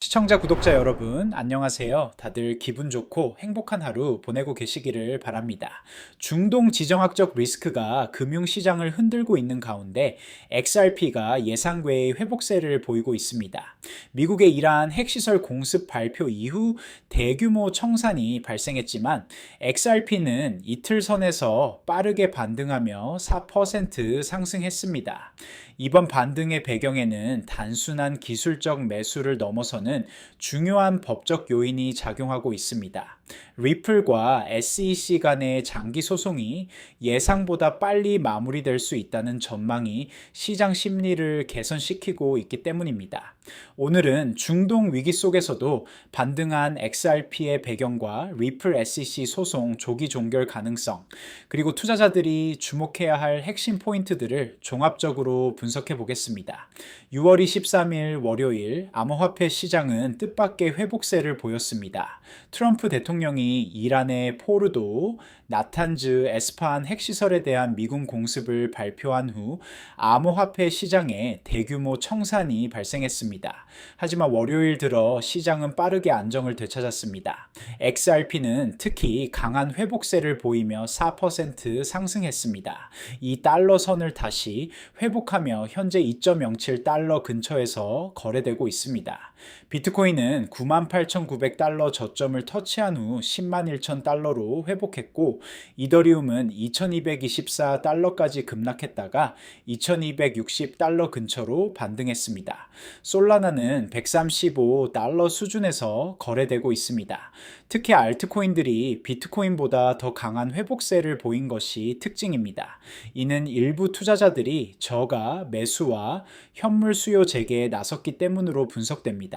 시청자, 구독자 여러분, 안녕하세요. 다들 기분 좋고 행복한 하루 보내고 계시기를 바랍니다. 중동 지정학적 리스크가 금융시장을 흔들고 있는 가운데 XRP가 예상외의 회복세를 보이고 있습니다. 미국의 이러한 핵시설 공습 발표 이후 대규모 청산이 발생했지만 XRP는 이틀 선에서 빠르게 반등하며 4% 상승했습니다. 이번 반등의 배경에는 단순한 기술적 매수를 넘어서는 중요한 법적 요인이 작용하고 있습니다. 리플과 SEC 간의 장기 소송이 예상보다 빨리 마무리될 수 있다는 전망이 시장 심리를 개선시키고 있기 때문입니다. 오늘은 중동 위기 속에서도 반등한 XRP의 배경과 리플 SEC 소송 조기 종결 가능성, 그리고 투자자들이 주목해야 할 핵심 포인트들을 종합적으로 분석해 보겠습니다. 6월 23일 월요일 암호화폐 시장은 뜻밖의 회복세를 보였습니다. 트럼프 대통령이 이란의 포르도, 나탄즈, 에스파한 핵시설에 대한 미군 공습을 발표한 후 암호화폐 시장에 대규모 청산이 발생했습니다. 하지만 월요일 들어 시장은 빠르게 안정을 되찾았습니다. XRP는 특히 강한 회복세를 보이며 4% 상승했습니다. 이 달러 선을 다시 회복하며 현재 2.07달러 근처에서 거래되고 있습니다. 비트코인은 98,900달러 저점을 터치한 후 10만 1천 달러로 회복했고, 이더리움은 2224달러까지 급락했다가 2260달러 근처로 반등했습니다. 솔라나는 135달러 수준에서 거래되고 있습니다. 특히 알트코인들이 비트코인보다 더 강한 회복세를 보인 것이 특징입니다. 이는 일부 투자자들이 저가, 매수와 현물 수요 재개에 나섰기 때문으로 분석됩니다.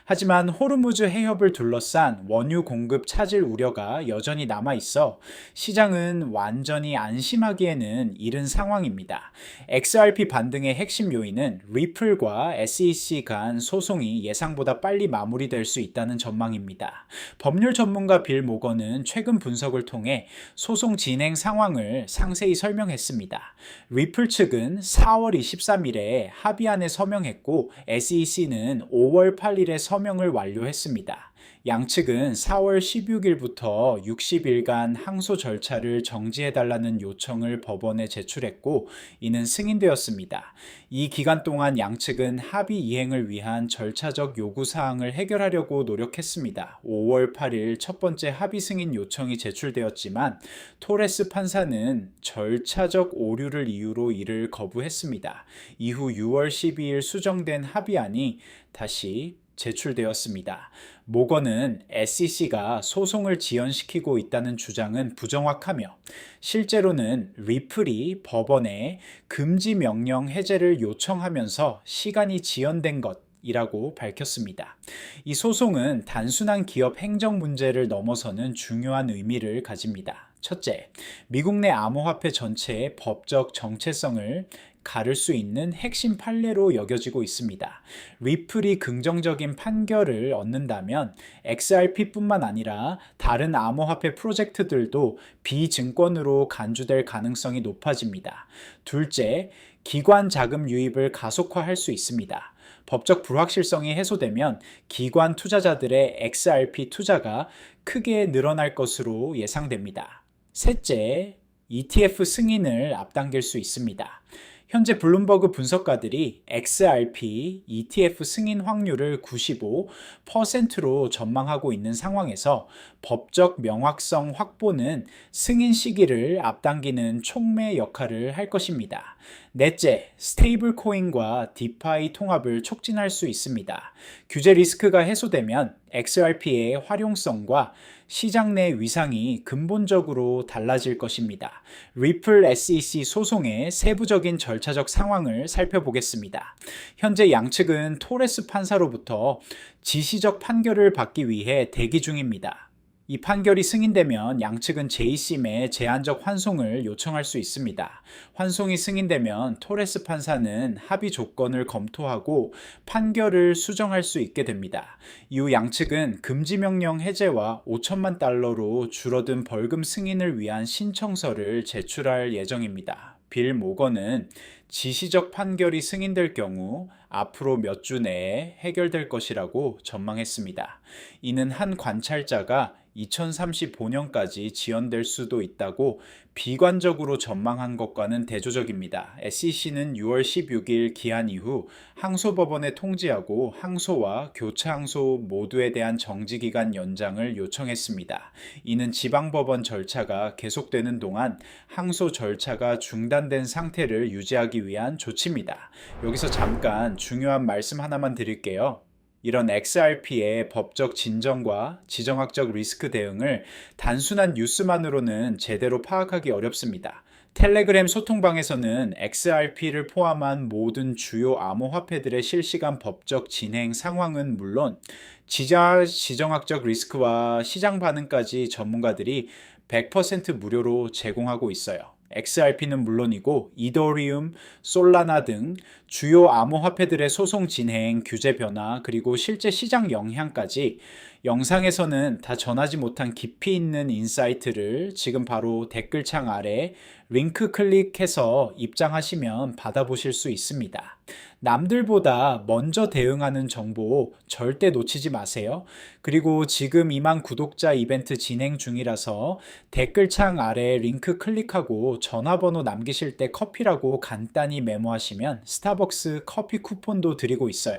하지만 호르무즈 해협을 둘러싼 원유 공급 차질 우려가 여전히 남아있어 시장은 완전히 안심하기에는 이른 상황입니다. XRP 반등의 핵심 요인은 리플과 SEC 간 소송이 예상보다 빨리 마무리될 수 있다는 전망입니다. 법률 전문가 빌 모건은 최근 분석을 통해 소송 진행 상황을 상세히 설명했습니다. 리플 측은 4월 23일에 합의안에 서명했고, SEC는 5월 8일에 서명을 완료했습니다. 양측은 4월 16일부터 60일간 항소 절차를 정지해달라는 요청을 법원에 제출했고, 이는 승인되었습니다. 이 기간 동안 양측은 합의 이행을 위한 절차적 요구사항을 해결하려고 노력했습니다. 5월 8일 첫 번째 합의 승인 요청이 제출되었지만 토레스 판사는 절차적 오류를 이유로 이를 거부했습니다. 이후 6월 12일 수정된 합의안이 다시 제출되었습니다. 모건은 SEC가 소송을 지연시키고 있다는 주장은 부정확하며, 실제로는 리플이 법원에 금지 명령 해제를 요청하면서 시간이 지연된 것이라고 밝혔습니다. 이 소송은 단순한 기업 행정 문제를 넘어서는 중요한 의미를 가집니다. 첫째, 미국 내 암호화폐 전체의 법적 정체성을 가를 수 있는 핵심 판례로 여겨지고 있습니다. 리플이 긍정적인 판결을 얻는다면 XRP뿐만 아니라 다른 암호화폐 프로젝트들도 비증권으로 간주될 가능성이 높아집니다. 둘째, 기관 자금 유입을 가속화할 수 있습니다. 법적 불확실성이 해소되면 기관 투자자들의 XRP 투자가 크게 늘어날 것으로 예상됩니다. 셋째, ETF 승인을 앞당길 수 있습니다. 현재 블룸버그 분석가들이 XRP ETF 승인 확률을 95%로 전망하고 있는 상황에서 법적 명확성 확보는 승인 시기를 앞당기는 촉매 역할을 할 것입니다. 넷째, 스테이블 코인과 디파이 통합을 촉진할 수 있습니다. 규제 리스크가 해소되면 XRP의 활용성과 시장 내 위상이 근본적으로 달라질 것입니다. 리플 SEC 소송의 세부적인 절차적 상황을 살펴보겠습니다. 현재 양측은 토레스 판사로부터 지시적 판결을 받기 위해 대기 중입니다. 이 판결이 승인되면 양측은 JCM에 제한적 환송을 요청할 수 있습니다. 환송이 승인되면 토레스 판사는 합의 조건을 검토하고 판결을 수정할 수 있게 됩니다. 이후 양측은 금지명령 해제와 5천만 달러로 줄어든 벌금 승인을 위한 신청서를 제출할 예정입니다. 빌 모건은 지시적 판결이 승인될 경우 앞으로 몇 주 내에 해결될 것이라고 전망했습니다. 이는 한 관찰자가 2035년까지 지연될 수도 있다고 비관적으로 전망한 것과는 대조적입니다. SEC는 6월 16일 기한 이후 항소법원에 통지하고 항소와 교차 항소 모두에 대한 정지기간 연장을 요청했습니다. 이는 지방법원 절차가 계속되는 동안 항소 절차가 중단된 상태를 유지하기 위한 조치입니다. 여기서 잠깐 중요한 말씀 하나만 드릴게요. 이런 XRP의 법적 진정과 지정학적 리스크 대응을 단순한 뉴스만으로는 제대로 파악하기 어렵습니다. 텔레그램 소통방에서는 XRP를 포함한 모든 주요 암호화폐들의 실시간 법적 진행 상황은 물론 지정학적 리스크와 시장 반응까지 전문가들이 100% 무료로 제공하고 있어요. XRP는 물론이고 이더리움, 솔라나 등 주요 암호화폐들의 소송 진행, 규제 변화, 그리고 실제 시장 영향까지 영상에서는 다 전하지 못한 깊이 있는 인사이트를 지금 바로 댓글창 아래 링크 클릭해서 입장하시면 받아보실 수 있습니다. 남들보다 먼저 대응하는 정보 절대 놓치지 마세요. 그리고 지금 2만 구독자 이벤트 진행 중이라서 댓글창 아래 링크 클릭하고 전화번호 남기실 때 커피라고 간단히 메모하시면 스타벅스 커피 쿠폰도 드리고 있어요.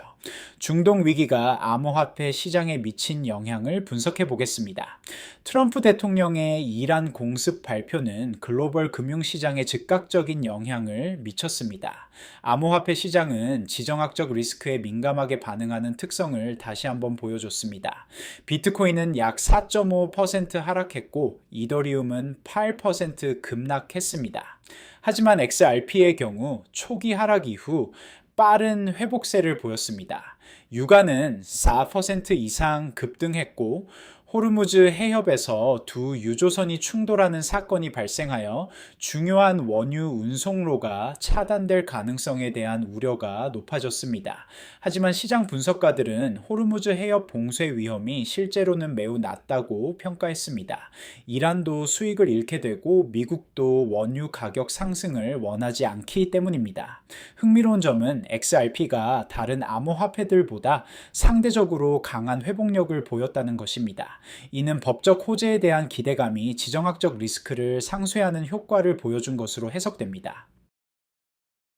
중동 위기가 암호화폐 시장에 미친 영향을 분석해 보겠습니다. 트럼프 대통령의 이란 공습 발표는 글로벌 금융시장에 즉각적인 영향을 미쳤습니다. 암호화폐 시장은 지정학적 리스크에 민감하게 반응하는 특성을 다시 한번 보여줬습니다. 비트코인은 약 4.5% 하락했고 이더리움은 8% 급락했습니다. 하지만 XRP의 경우 초기 하락 이후 빠른 회복세를 보였습니다. 유가는 4% 이상 급등했고 호르무즈 해협에서 두 유조선이 충돌하는 사건이 발생하여 중요한 원유 운송로가 차단될 가능성에 대한 우려가 높아졌습니다. 하지만 시장 분석가들은 호르무즈 해협 봉쇄 위험이 실제로는 매우 낮다고 평가했습니다. 이란도 수익을 잃게 되고 미국도 원유 가격 상승을 원하지 않기 때문입니다. 흥미로운 점은 XRP가 다른 암호화폐들보다 상대적으로 강한 회복력을 보였다는 것입니다. 이는 법적 호재에 대한 기대감이 지정학적 리스크를 상쇄하는 효과를 보여준 것으로 해석됩니다.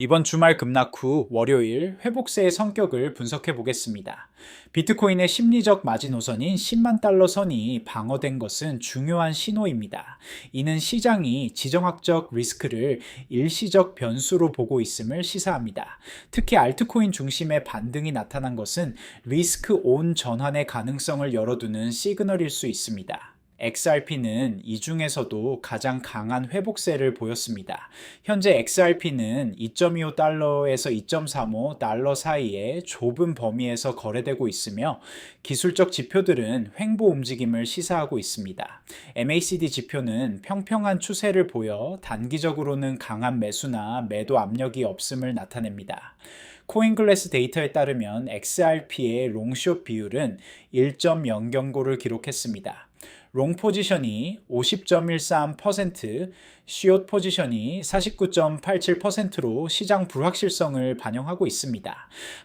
이번 주말 급락 후 월요일 회복세의 성격을 분석해 보겠습니다. 비트코인의 심리적 마지노선인 10만 달러 선이 방어된 것은 중요한 신호입니다. 이는 시장이 지정학적 리스크를 일시적 변수로 보고 있음을 시사합니다. 특히 알트코인 중심의 반등이 나타난 것은 리스크 온 전환의 가능성을 열어두는 시그널일 수 있습니다. XRP는 이 중에서도 가장 강한 회복세를 보였습니다. 현재 XRP는 2.25달러에서 2.35달러 사이의 좁은 범위에서 거래되고 있으며 기술적 지표들은 횡보 움직임을 시사하고 있습니다. MACD 지표는 평평한 추세를 보여 단기적으로는 강한 매수나 매도 압력이 없음을 나타냅니다. 코인글래스 데이터에 따르면 XRP의 롱숏 비율은 1.0 경고를 기록했습니다. 롱 포지션이 50.13%, 숏 포지션이 49.87%로 시장 불확실성을 반영하고 있습니다.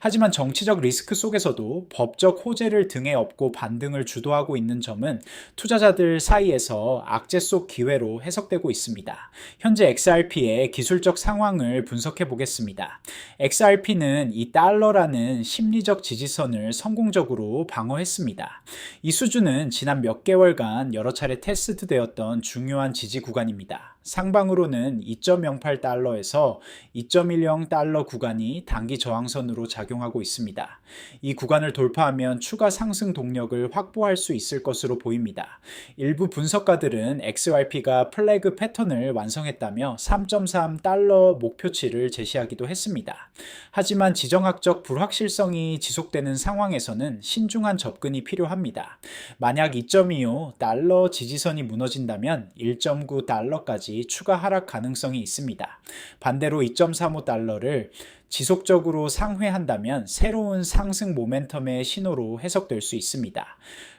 하지만 정치적 리스크 속에서도 법적 호재를 등에 업고 반등을 주도하고 있는 점은 투자자들 사이에서 악재 속 기회로 해석되고 있습니다. 현재 XRP의 기술적 상황을 분석해 보겠습니다. XRP는 이 달러라는 심리적 지지선을 성공적으로 방어했습니다. 이 수준은 지난 몇 개월간 여러 차례 테스트되었던 중요한 지지 구간입니다. 상방으로는 2.08달러에서 2.10달러 구간이 단기 저항선으로 작용하고 있습니다. 이 구간을 돌파하면 추가 상승 동력을 확보할 수 있을 것으로 보입니다. 일부 분석가들은 XRP가 플래그 패턴을 완성했다며 3.3달러 목표치를 제시하기도 했습니다. 하지만 지정학적 불확실성이 지속되는 상황에서는 신중한 접근이 필요합니다. 만약 2.25달러 지지선이 무너진다면 1.9달러까지 추가 하락 가능성이 있습니다. 반대로 2.35달러를 지속적으로 상회한다면 새로운 상승 모멘텀의 신호로 해석될 수 있습니다.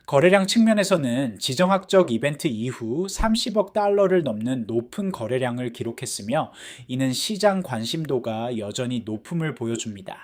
거래량 측면에서는 지정학적 이벤트 이후 30억 달러를 넘는 높은 거래량을 기록했으며 이는 시장 관심도가 여전히 높음을 보여줍니다.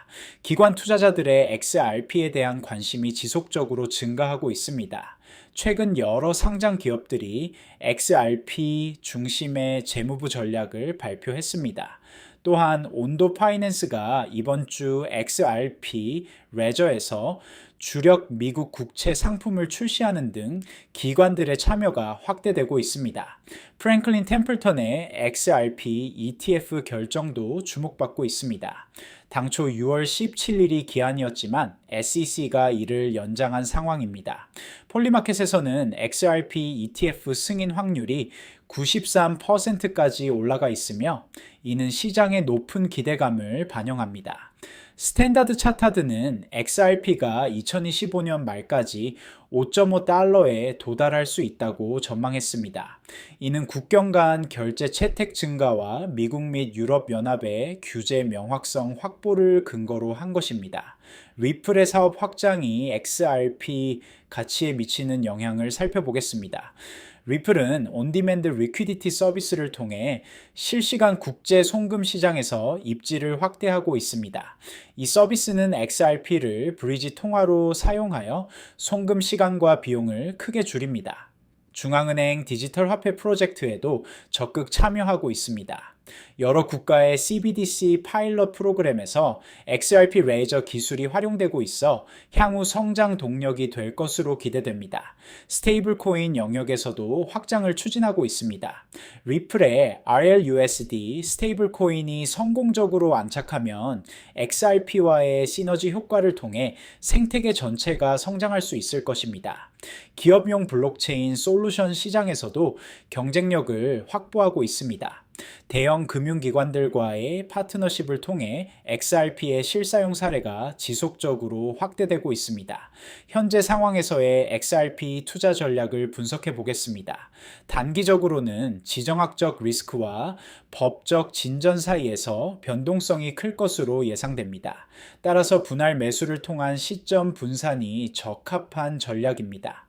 기관 투자자들의 XRP에 대한 관심이 지속적으로 증가하고 있습니다. 최근 여러 상장 기업들이 XRP 중심의 재무부 전략을 발표했습니다. 또한 온도 파이낸스가 이번 주 XRP 레저에서 주력 미국 국채 상품을 출시하는 등 기관들의 참여가 확대되고 있습니다. 프랭클린 템플턴의 XRP ETF 결정도 주목받고 있습니다. 당초 6월 17일이 기한이었지만 SEC가 이를 연장한 상황입니다. 폴리마켓에서는 XRP ETF 승인 확률이 93%까지 올라가 있으며 이는 시장의 높은 기대감을 반영합니다. 스탠다드 차타드는 XRP가 2025년 말까지 5.5달러에 도달할 수 있다고 전망했습니다. 이는 국경 간 결제 채택 증가와 미국 및 유럽 연합의 규제 명확성 확보를 근거로 한 것입니다. 리플의 사업 확장이 XRP 가치에 미치는 영향을 살펴보겠습니다. 리플은 온디맨드 리퀴디티 서비스를 통해 실시간 국제 송금 시장에서 입지를 확대하고 있습니다. 이 서비스는 XRP를 브리지 통화로 사용하여 송금 시간과 비용을 크게 줄입니다. 중앙은행 디지털 화폐 프로젝트에도 적극 참여하고 있습니다. 여러 국가의 CBDC 파일럿 프로그램에서 XRP 레이저 기술이 활용되고 있어 향후 성장 동력이 될 것으로 기대됩니다. 스테이블 코인 영역에서도 확장을 추진하고 있습니다. 리플의 RLUSD 스테이블 코인이 성공적으로 안착하면 XRP와의 시너지 효과를 통해 생태계 전체가 성장할 수 있을 것입니다. 기업용 블록체인 솔루션 시장에서도 경쟁력을 확보하고 있습니다. 대형 금융기관들과의 파트너십을 통해 XRP의 실사용 사례가 지속적으로 확대되고 있습니다. 현재 상황에서의 XRP 투자 전략을 분석해 보겠습니다. 단기적으로는 지정학적 리스크와 법적 진전 사이에서 변동성이 클 것으로 예상됩니다. 따라서 분할 매수를 통한 시점 분산이 적합한 전략입니다.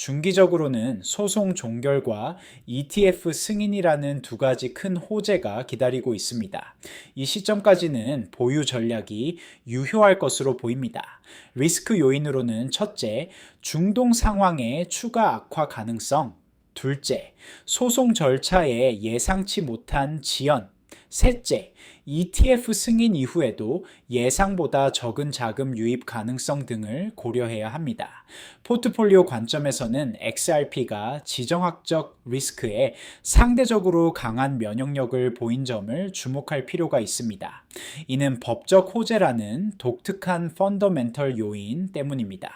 중기적으로는 소송 종결과 ETF 승인이라는 두 가지 큰 호재가 기다리고 있습니다. 이 시점까지는 보유 전략이 유효할 것으로 보입니다. 리스크 요인으로는 첫째, 중동 상황의 추가 악화 가능성, 둘째, 소송 절차에 예상치 못한 지연, 셋째, ETF 승인 이후에도 예상보다 적은 자금 유입 가능성 등을 고려해야 합니다. 포트폴리오 관점에서는 XRP가 지정학적 리스크에 상대적으로 강한 면역력을 보인 점을 주목할 필요가 있습니다. 이는 법적 호재라는 독특한 펀더멘털 요인 때문입니다.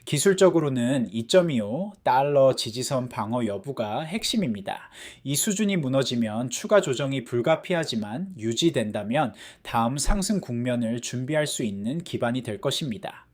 기술적으로는 2.25달러 지지선 방어 여부가 핵심입니다. 이 수준이 무너지면 추가 조정이 불가피하지만 유지된다면 다음 상승 국면을 준비할 수 있는 기반이 될 것입니다.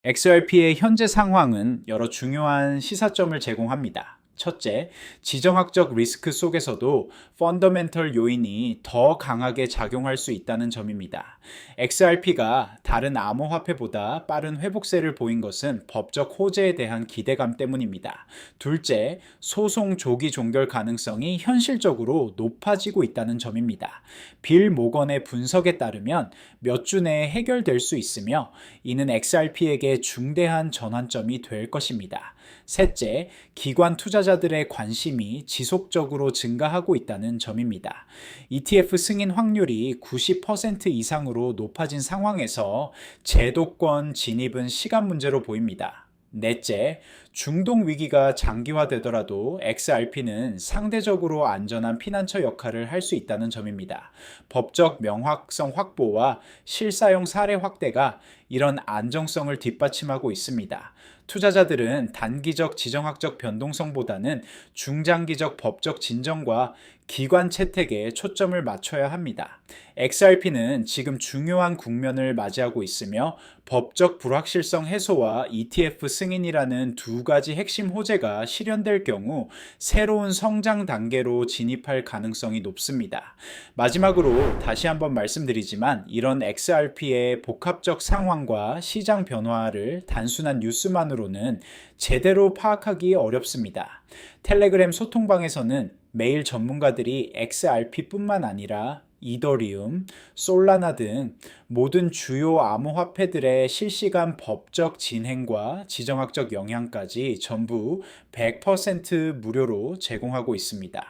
XRP의 현재 상황은 여러 중요한 시사점을 제공합니다. 첫째, 지정학적 리스크 속에서도 펀더멘털 요인이 더 강하게 작용할 수 있다는 점입니다. XRP가 다른 암호화폐보다 빠른 회복세를 보인 것은 법적 호재에 대한 기대감 때문입니다. 둘째, 소송 조기 종결 가능성이 현실적으로 높아지고 있다는 점입니다. 빌 모건의 분석에 따르면 몇 주 내에 해결될 수 있으며 이는 XRP에게 중대한 전환점이 될 것입니다. 셋째, 기관 투자자들의 관심이 지속적으로 증가하고 있다는 점입니다. ETF 승인 확률이 90% 이상으로 높아진 상황에서 제도권 진입은 시간 문제로 보입니다. 넷째, 중동 위기가 장기화되더라도 XRP는 상대적으로 안전한 피난처 역할을 할 수 있다는 점입니다. 법적 명확성 확보와 실사용 사례 확대가 이런 안정성을 뒷받침하고 있습니다. 투자자들은 단기적 지정학적 변동성보다는 중장기적 법적 진정과 기관 채택에 초점을 맞춰야 합니다. XRP는 지금 중요한 국면을 맞이하고 있으며 법적 불확실성 해소와 ETF 승인이라는 두 가지 핵심 호재가 실현될 경우 새로운 성장 단계로 진입할 가능성이 높습니다. 마지막으로 다시 한번 말씀드리지만 이런 XRP의 복합적 상황과 시장 변화를 단순한 뉴스만으로는 제대로 파악하기 어렵습니다. 텔레그램 소통방에서는 매일 전문가들이 XRP뿐만 아니라 이더리움, 솔라나 등 모든 주요 암호화폐들의 실시간 법적 진행과 지정학적 영향까지 전부 100% 무료로 제공하고 있습니다.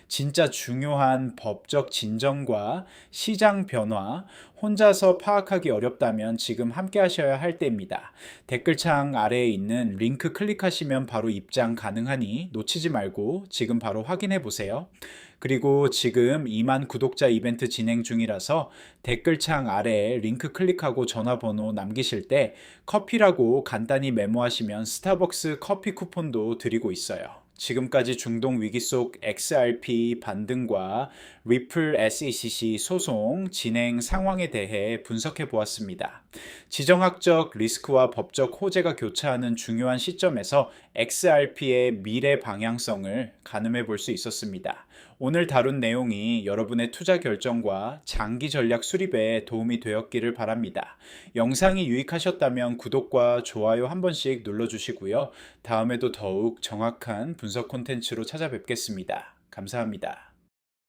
진짜 중요한 법적 진정과 시장 변화, 혼자서 파악하기 어렵다면 지금 함께 하셔야 할 때입니다. 댓글창 아래에 있는 링크 클릭하시면 바로 입장 가능하니 놓치지 말고 지금 바로 확인해 보세요. 그리고 지금 2만 구독자 이벤트 진행 중이라서 댓글창 아래에 링크 클릭하고 전화번호 남기실 때 커피라고 간단히 메모하시면 스타벅스 커피 쿠폰도 드리고 있어요. 지금까지 중동 위기 속 XRP 반등과 리플 SEC 소송 진행 상황에 대해 분석해 보았습니다. 지정학적 리스크와 법적 호재가 교차하는 중요한 시점에서 XRP의 미래 방향성을 가늠해 볼 수 있었습니다. 오늘 다룬 내용이 여러분의 투자 결정과 장기 전략 수립에 도움이 되었기를 바랍니다. 영상이 유익하셨다면 구독과 좋아요 한 번씩 눌러주시고요. 다음에도 더욱 정확한 분석 콘텐츠로 찾아뵙겠습니다. 감사합니다.